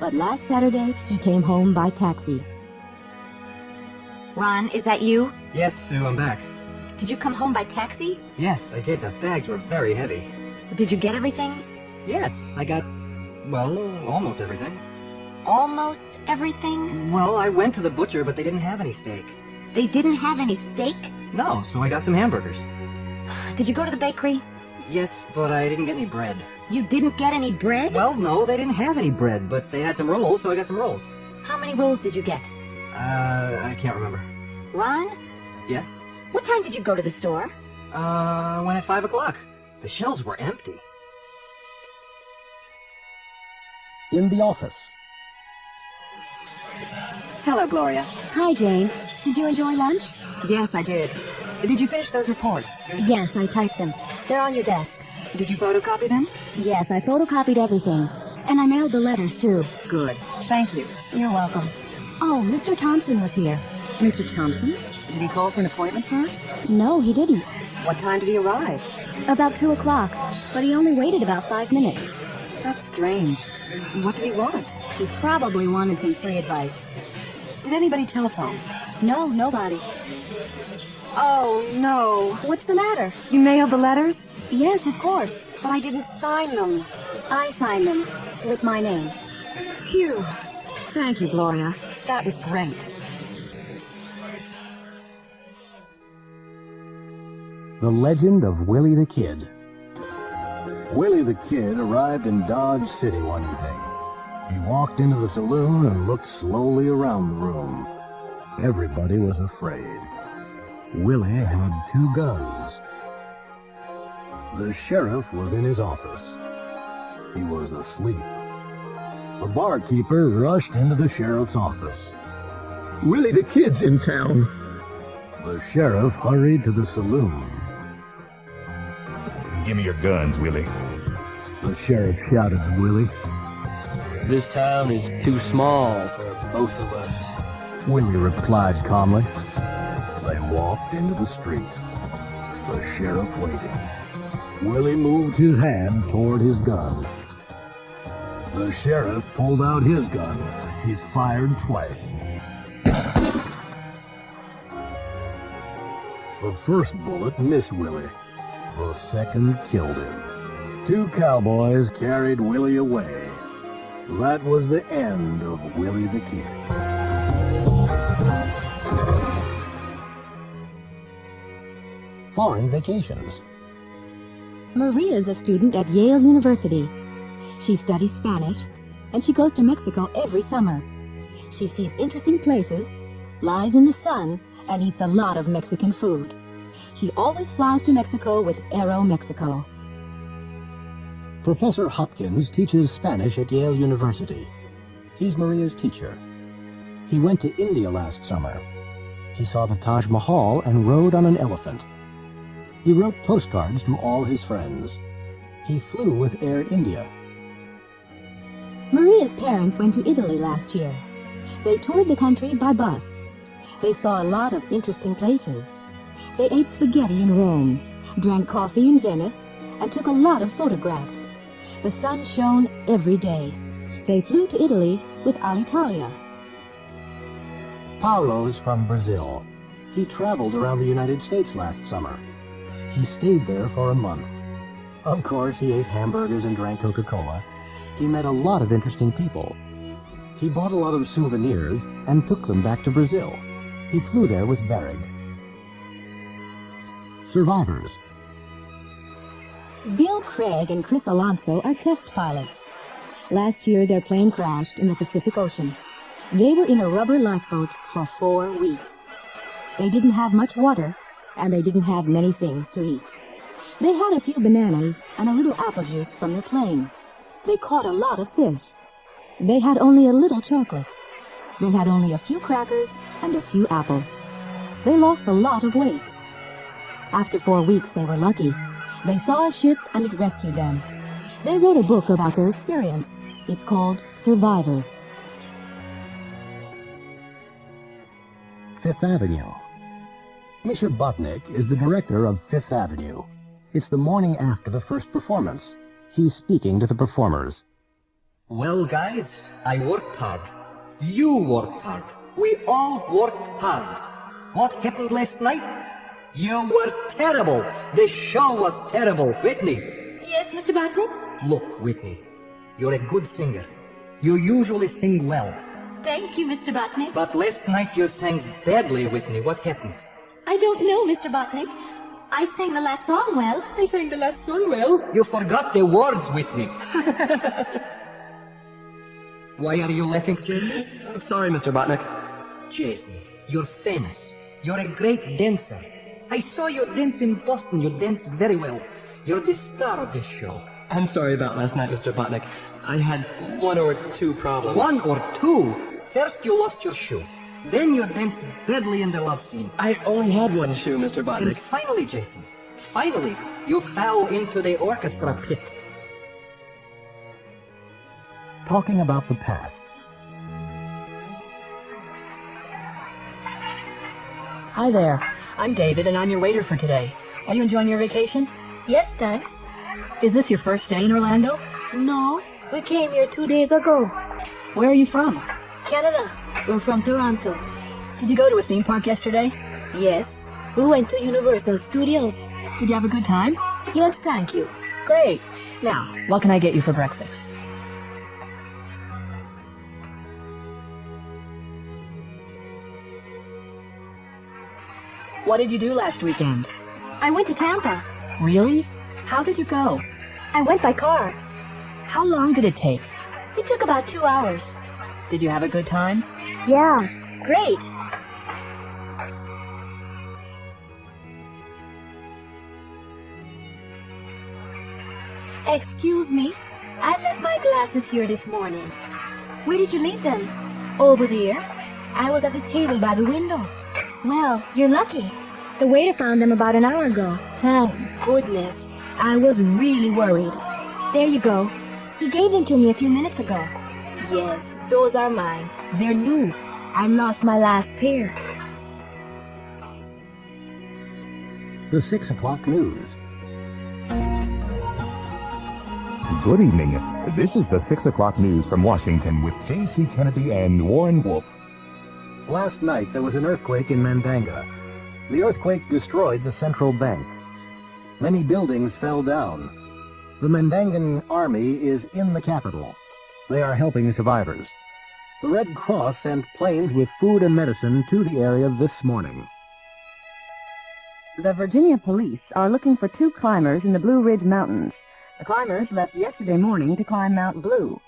but last Saturday he came home by taxi. Ron, is that you? Yes, Sue, I'm back. Did you come home by taxi? Yes, I did. The bags were very heavy. Did you get everything? Yes, I got, well, almost everything. Almost everything? Well, I went to the butcher, but they didn't have any steak. They didn't have any steak? No, so I got some hamburgers. Did you go to the bakery? Yes, but I didn't get any bread. You didn't get any bread? Well, no, they didn't have any bread, but they had some rolls, so I got some rolls. How many rolls did you get? I can't remember. Ron? Yes? What time did you go to the store? I went at 5 o'clock. The shelves were empty. In the office. Hello, Gloria. Hi, Jane. Did you enjoy lunch? Yes, I did. Did you finish those reports? Yes, I typed them. They're on your desk. Did you photocopy them? Yes, I photocopied everything. And I mailed the letters, too. Good. Thank you. You're welcome. Oh, Mr. Thompson was here. Mr. Thompson? Did he call for an appointment for us? No, he didn't. What time did he arrive? About 2 o'clock. But he only waited about 5 minutes. That's strange. What did he want? He probably wanted some free advice. Did anybody telephone? No, nobody. Oh, no. What's the matter? You mailed the letters? Yes, of course. But I didn't sign them. I signed them with my name. Phew. Thank you, Gloria. That was great. The Legend of Willie the Kid. Willie the Kid arrived in Dodge City one evening. He walked into the saloon and looked slowly around the room. Everybody was afraid. Willie had 2 guns. The sheriff was in his office. He was asleep. The barkeeper rushed into the sheriff's office. Willie the Kid's in town. The sheriff hurried to the saloon. Give me your guns, Willie. The sheriff shouted to Willie. This town is too small for both of us. Willie replied calmly. They walked into the street. The sheriff waited. Willie moved his hand toward his gun. The sheriff pulled out his gun. He fired twice. The first bullet missed Willie. The second killed him. 2 cowboys carried Willie away. That was the end of Willie the Kid. Foreign vacations. Maria's a student at Yale University. She studies Spanish, and she goes to Mexico every summer. She sees interesting places, lies in the sun, and eats a lot of Mexican food. She always flies to Mexico with Aeromexico. Professor Hopkins teaches Spanish at Yale University. He's Maria's teacher. He went to India last summer. He saw the Taj Mahal and rode on an elephant. He wrote postcards to all his friends. He flew with Air India. Maria's parents went to Italy last year. They toured the country by bus. They saw a lot of interesting places. They ate spaghetti in Rome, drank coffee in Venice, and took a lot of photographs. The sun shone every day. They flew to Italy with Alitalia. Paulo is from Brazil. He traveled around the United States last summer. He stayed there for a month. Of course, he ate hamburgers and drank Coca-Cola. He met a lot of interesting people. He bought a lot of souvenirs and took them back to Brazil. He flew there with Varig. Survivors. Bill Craig and Chris Alonso are test pilots. Last year, their plane crashed in the Pacific Ocean. They were in a rubber lifeboat for 4 weeks. They didn't have much water, and they didn't have many things to eat. They had a few bananas and a little apple juice from their plane. They caught a lot of fish. They had only a little chocolate. They had only a few crackers and a few apples. They lost a lot of weight. After 4 weeks, they were lucky. They saw a ship and it rescued them. They wrote a book about their experience. It's called Survivors. Fifth Avenue. Mr. Botnick is the director of Fifth Avenue. It's the morning after the first performance. He's speaking to the performers. Well, guys, I worked hard. You worked hard. We all worked hard. What happened last night? You were terrible. The show was terrible. Whitney. Yes, Mr. Botnick? Look, Whitney, you're a good singer. You usually sing well. Thank you, Mr. Botnick. But last night you sang badly, Whitney. What happened? I don't know, Mr. Botnick. I sang the last song well. I sang the last song well? You forgot the words, Whitney. Why are you laughing, Jason? Sorry, Mr. Botnick. Jason, you're famous. You're a great dancer. I saw you dance in Boston. You danced very well. You're the star of this show. I'm sorry about last night, Mr. Botnick. I had 1 or 2 problems. 1 or 2? First you lost your shoe. Then you danced badly in the love scene. I only had 1 shoe, Mr. Botnick. And finally, Jason, finally, you fell into the orchestra pit. Talking about the past. Hi there. I'm David, and I'm your waiter for today. Are you enjoying your vacation? Yes, thanks. Is this your first day in Orlando? No, we came here 2 days ago. Where are you from? Canada. We're from Toronto. Did you go to a theme park yesterday? Yes, we went to Universal Studios. Did you have a good time? Yes, thank you. Great. Now, what can I get you for breakfast? What did you do last weekend? I went to Tampa. Really? How did you go? I went by car. How long did it take? It took about 2 hours. Did you have a good time? Yeah, great. Excuse me, I left my glasses here this morning. Where did you leave them? Over there. I was at the table by the window. Well, you're lucky. The waiter found them about an hour ago. Thank goodness. I was really worried. There you go. He gave them to me a few minutes ago. Yes, those are mine. They're new. I lost my last pair. The 6 o'clock news. Good evening. This is the 6 o'clock news from Washington with J.C. Kennedy and Warren Wolf. Last night there was an earthquake in Mandanga. The earthquake destroyed the central bank. Many buildings fell down. The Mandangan army is in the capital. They are helping survivors. The Red Cross sent planes with food and medicine to the area this morning. The Virginia police are looking for 2 climbers in the Blue Ridge Mountains. The climbers left yesterday morning to climb Mount Blue.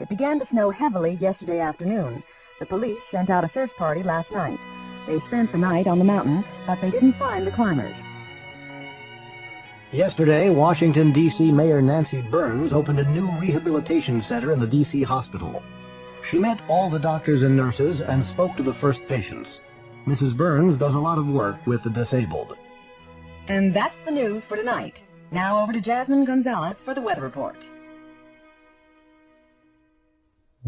It began to snow heavily yesterday afternoon. The police sent out a search party last night. They spent the night on the mountain, but they didn't find the climbers. Yesterday, Washington, D.C. Mayor Nancy Burns opened a new rehabilitation center in the D.C. hospital. She met all the doctors and nurses and spoke to the first patients. Mrs. Burns does a lot of work with the disabled. And that's the news for tonight. Now over to Jasmine Gonzalez for the weather report.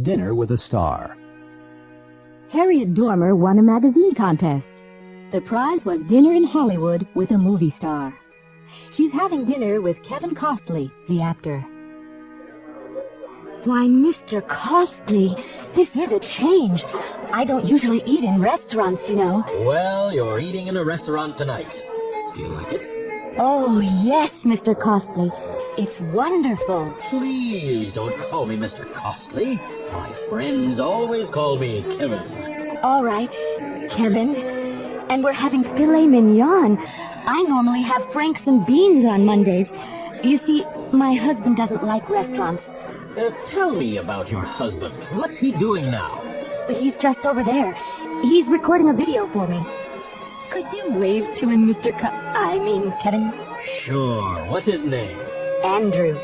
Dinner with a star. Harriet Dormer won a magazine contest. The prize was dinner in Hollywood with a movie star. She's having dinner with Kevin Costly, the actor. Why, Mr. Costly, this is a change. I don't usually eat in restaurants, you know. Well, you're eating in a restaurant tonight. Do you like it? Oh, yes, Mr. Costly. It's wonderful. Please don't call me Mr. Costly. My friends always call me Kevin. All right, Kevin. And we're having filet mignon. I normally have franks and beans on Mondays. You see, my husband doesn't like restaurants. Tell me about your husband. What's he doing now? He's just over there. He's recording a video for me. Could you wave to him, Kevin? Sure. What's his name? Andrew.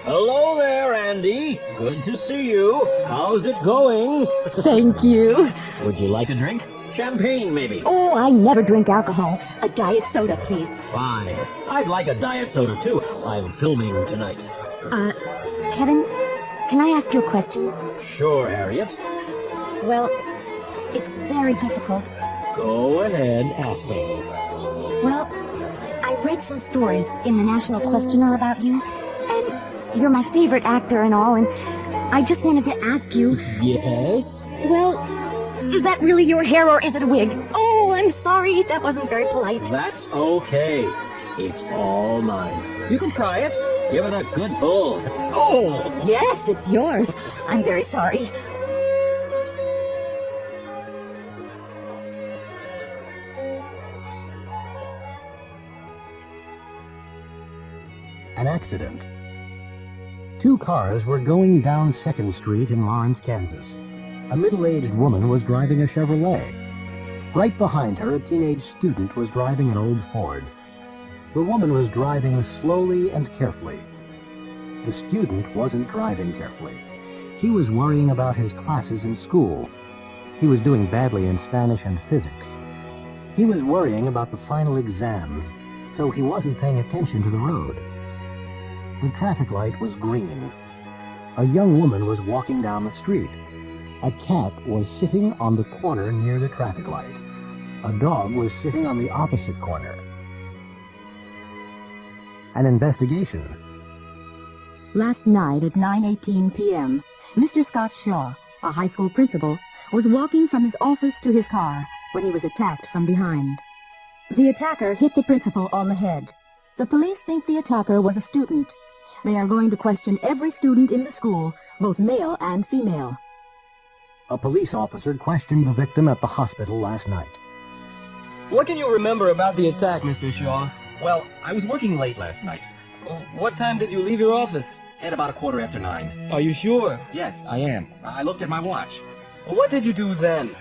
Hello there, Andy. Good to see you. How's it going? Thank you. Would you like a drink? Champagne, maybe? Oh, I never drink alcohol. A diet soda, please. Fine. I'd like a diet soda, too. I'm filming tonight. Kevin, can I ask you a question? Sure, Harriet. Well, it's very difficult. Go ahead, ask me. Well, I read some stories in the National Questioner about you, and you're my favorite actor and all, and I just wanted to ask you... Yes? Well, is that really your hair or is it a wig? Oh, I'm sorry, that wasn't very polite. That's okay. It's all mine. You can try it. Give it a good pull. Oh, yes, it's yours. I'm very sorry. An accident. Two cars were going down 2nd Street in Lawrence, Kansas. A middle-aged woman was driving a Chevrolet. Right behind her, a teenage student was driving an old Ford. The woman was driving slowly and carefully. The student wasn't driving carefully. He was worrying about his classes in school. He was doing badly in Spanish and physics. He was worrying about the final exams, so he wasn't paying attention to the road. The traffic light was green. A young woman was walking down the street. A cat was sitting on the corner near the traffic light. A dog was sitting on the opposite corner. An investigation. Last night at 9:18 p.m., Mr. Scott Shaw, a high school principal, was walking from his office to his car when he was attacked from behind. The attacker hit the principal on the head. The police think the attacker was a student. They are going to question every student in the school, both male and female. A police officer questioned the victim at the hospital last night. What can you remember about the attack, Mr. Shaw? Well, I was working late last night. What time did you leave your office? At about 9:15. Are you sure? Yes, I am. I looked at my watch. What did you do then?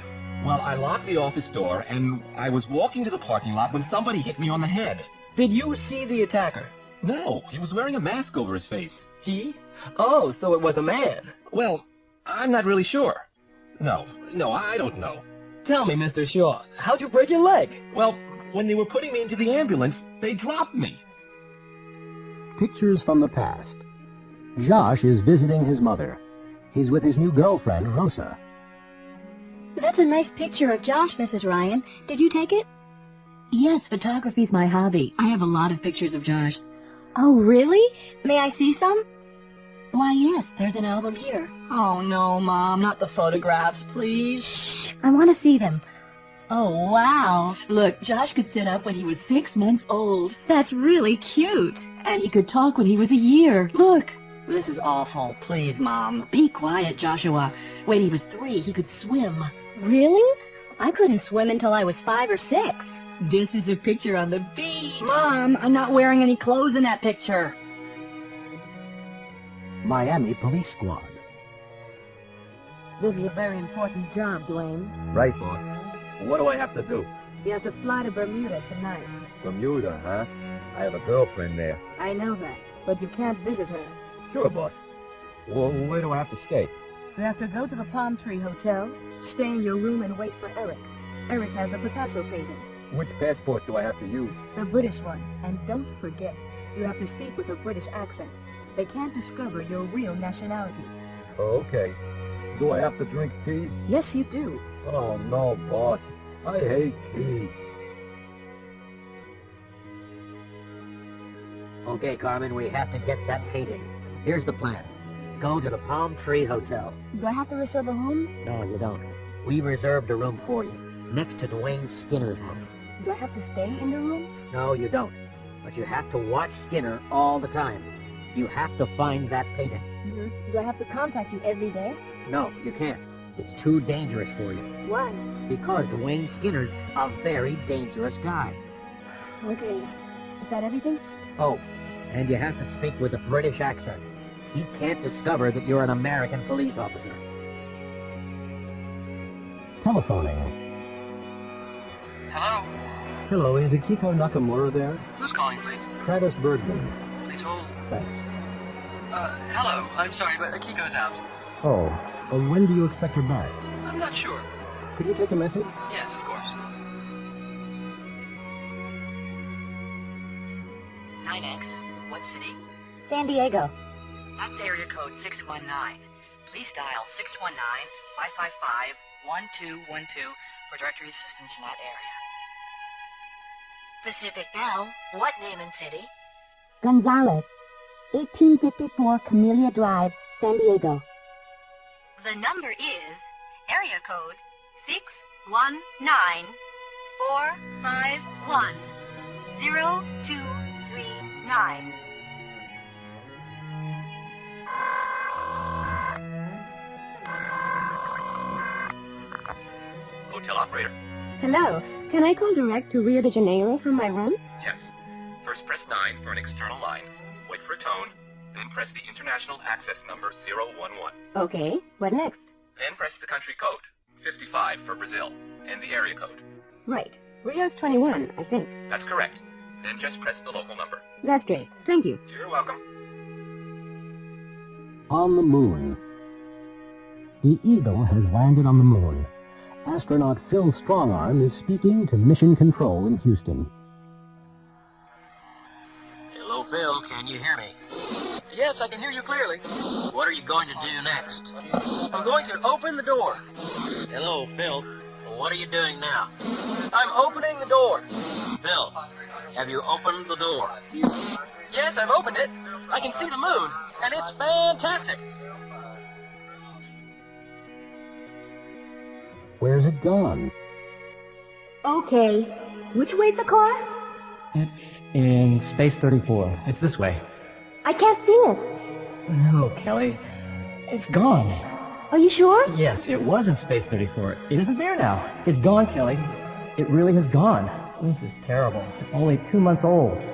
Well, I locked the office door, and I was walking to the parking lot when somebody hit me on the head. Did you see the attacker? No, he was wearing a mask over his face. He? Oh, so it was a man. Well, I'm not really sure. No, I don't know. Tell me, Mr. Shaw, how'd you break your leg? Well, when they were putting me into the ambulance, they dropped me. Pictures from the past. Josh is visiting his mother. He's with his new girlfriend, Rosa. That's a nice picture of Josh, Mrs. Ryan. Did you take it? Yes, photography's my hobby. I have a lot of pictures of Josh. Oh, really? May I see some? Why, yes, there's an album here. Oh, no, Mom, not the photographs, please. Shh, I want to see them. Oh, wow. Look, Josh could sit up when he was 6 months old. That's really cute. And he could talk when he was a year. Look. This is awful. Please, Mom. Be quiet, Joshua. When he was 3, he could swim. Really? I couldn't swim until I was 5 or 6. This is a picture on the beach. Mom, I'm not wearing any clothes in that picture. Miami Police Squad. This is a very important job, Dwayne. Right, boss. What do I have to do? You have to fly to Bermuda tonight. Bermuda, huh? I have a girlfriend there. I know that, but you can't visit her. Sure, boss. Well, where do I have to stay? You have to go to the Palm Tree Hotel, stay in your room and wait for Eric. Eric has the Picasso painting. Which passport do I have to use? The British one. And don't forget, you have to speak with a British accent. They can't discover your real nationality. Okay. Do I have to drink tea? Yes, you do. Oh, no, boss. I hate tea. Okay, Carmen, we have to get that painting. Here's the plan. Go to the Palm Tree Hotel. Do I have to reserve a room? No, you don't. We reserved a room for you, next to Dwayne Skinner's room. Do I have to stay in the room? No, you don't. But you have to watch Skinner all the time. You have to find that painting. Do I have to contact you every day? No, you can't. It's too dangerous for you. Why? Because Dwayne Skinner's a very dangerous guy. Okay. Is that everything? Oh, and you have to speak with a British accent. He can't discover that you're an American police officer. Telephoning. Hello? Hello, is Akiko Nakamura there? Who's calling, please? Travis Bergman. Please hold. Thanks. Hello. I'm sorry, but Akiko's out. Oh, when do you expect her back? I'm not sure. Could you take a message? Yes, of course. 9X. What city? San Diego. That's area code 619. Please dial 619-555-1212 for directory assistance in that area. Pacific Bell. What name and city? Gonzalez, 1854 Camellia Drive, San Diego. The number is area code 619-451-0239. Hotel operator. Hello. Can I call direct to Rio de Janeiro from my room? Yes. First press 9 for an external line. Wait for a tone. Then press the international access number 011. Okay. What next? Then press the country code, 55 for Brazil, and the area code. Right. Rio's 21, I think. That's correct. Then just press the local number. That's great. Thank you. You're welcome. On the moon. The Eagle has landed on the moon. Astronaut Phil Strongarm is speaking to Mission Control in Houston. Hello, Phil. Can you hear me? Yes, I can hear you clearly. What are you going to do next? I'm going to open the door. Hello, Phil. What are you doing now? I'm opening the door. Phil, have you opened the door? Yes, I've opened it. I can see the moon, and it's fantastic. Where's it gone? Okay. Which way's the car? It's in Space 34. It's this way. I can't see it. No, Kelly. It's gone. Are you sure? Yes, it was in Space 34. It isn't there now. It's gone, Kelly. It really has gone. This is terrible. It's only 2 months old.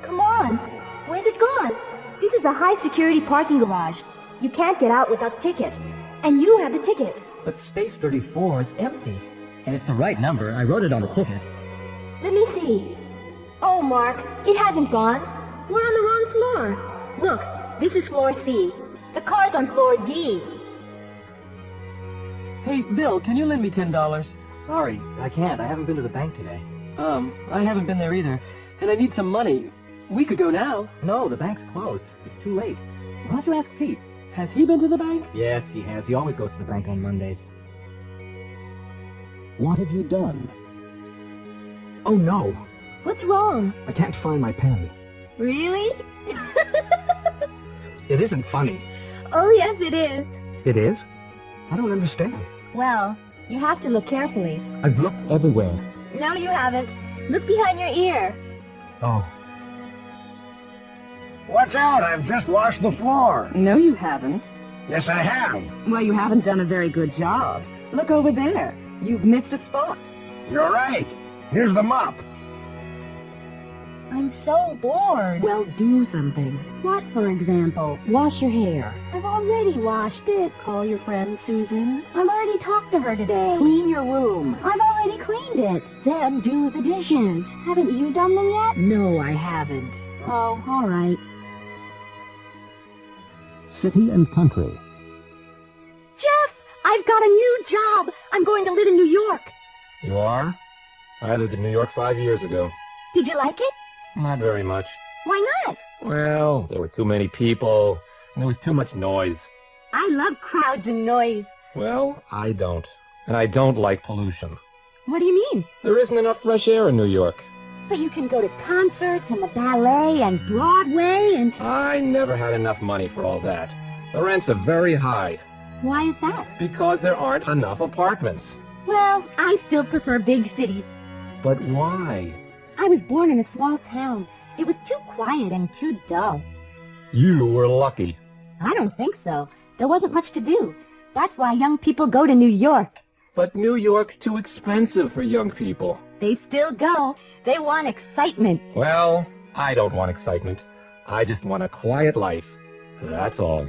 Come on. Where's it gone? This is a high-security parking garage. You can't get out without a ticket. And you have the ticket. But Space 34 is empty. And it's the right number. I wrote it on the ticket. Let me see. Oh, Mark, it hasn't gone. We're on the wrong floor. Look, this is floor C. The car's on floor D. Hey, Bill, can you lend me $10? Sorry, I can't. I haven't been to the bank today. I haven't been there either. And I need some money. We could go now. No, the bank's closed. It's too late. Why don't you ask Pete? Has he been to the bank? Yes, he has. He always goes to the bank on Mondays. What have you done? Oh, no. What's wrong? I can't find my pen. Really? It isn't funny. Oh, yes, it is. It is? I don't understand. Well, you have to look carefully. I've looked everywhere. No, you haven't. Look behind your ear. Oh. Watch out, I've just washed the floor. No, you haven't. Yes, I have. Well, you haven't done a very good job. Look over there. You've missed a spot. You're right. Here's the mop. I'm so bored. Well, do something. What, for example? Wash your hair. I've already washed it. Call your friend Susan. I've already talked to her today. Clean your room. I've already cleaned it. Then do the dishes. Haven't you done them yet? No, I haven't. Oh, all right. City and country. Jeff, I've got a new job. I'm going to live in New York. You are? I lived in New York 5 years ago. Did you like it? Not very much. Why not? Well, there were too many people, and there was too much noise. I love crowds and noise. Well, I don't. And I don't like pollution. What do you mean? There isn't enough fresh air in New York. But you can go to concerts and the ballet and Broadway and... I never had enough money for all that. The rents are very high. Why is that? Because there aren't enough apartments. Well, I still prefer big cities. But why? I was born in a small town. It was too quiet and too dull. You were lucky. I don't think so. There wasn't much to do. That's why young people go to New York. But New York's too expensive for young people. They still go. They want excitement. Well, I don't want excitement. I just want a quiet life. That's all.